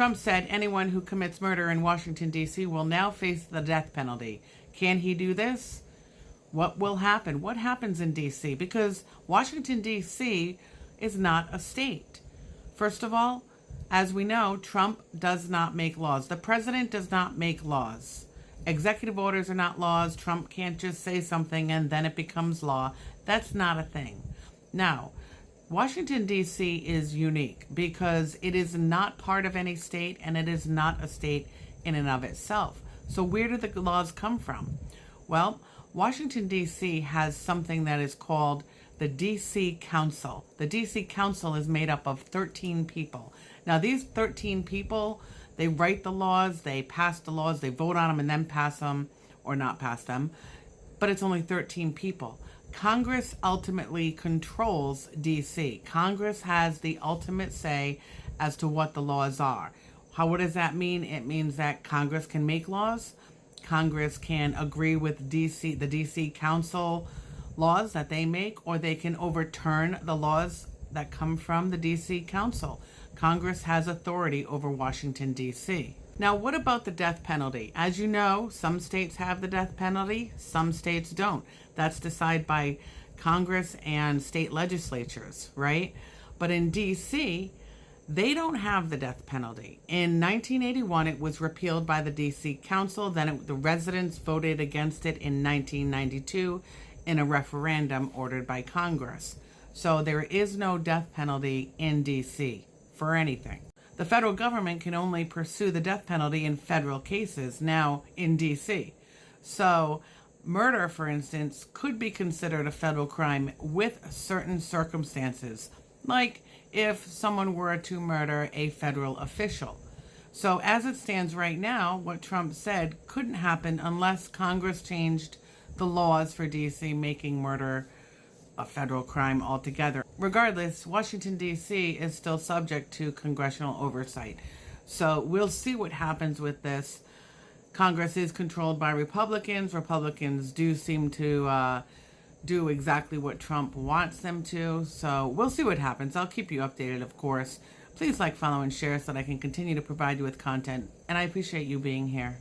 Trump said anyone who commits murder in Washington, D.C. will now face the death penalty. Can he do this? What will happen? What happens in D.C.? Because Washington, D.C. is not a state. First of all, as we know, Trump does not make laws. The president does not make laws. Executive orders are not laws. Trump can't just say something and then it becomes law. That's not a thing. Now, Washington, D.C. is unique because it is not part of any state and it is not a state in and of itself. So where do the laws come from? Well, Washington, D.C. has something that is called the D.C. Council. The D.C. Council is made up of 13 people. Now, these 13 people, they write the laws, they pass the laws, they vote on them and then pass them or not pass them. But it's only 13 people. Congress ultimately controls D.C. Congress has the ultimate say as to what the laws are. What does that mean? It means that Congress can make laws. Congress can agree with D.C., the D.C. Council laws that they make, or they can overturn the laws that come from the D.C. Council. Congress has authority over Washington, D.C. Now, what about the death penalty? As you know, some states have the death penalty, some states don't. That's decided by Congress and state legislatures, right? But in D.C., they don't have the death penalty. In 1981, it was repealed by the D.C. Council. Then the residents voted against it in 1992 in a referendum ordered by Congress. So there is no death penalty in D.C. for anything. The federal government can only pursue the death penalty in federal cases now in D.C. So murder, for instance, could be considered a federal crime with certain circumstances, like if someone were to murder a federal official. So as it stands right now, what Trump said couldn't happen unless Congress changed the laws for D.C., making murder a federal crime altogether. Regardless, Washington, D.C. is still subject to congressional oversight. So we'll see what happens with this. Congress is controlled by Republicans. Republicans do seem to do exactly what Trump wants them to. So we'll see what happens. I'll keep you updated, of course. Please like, follow, and share so that I can continue to provide you with content. And I appreciate you being here.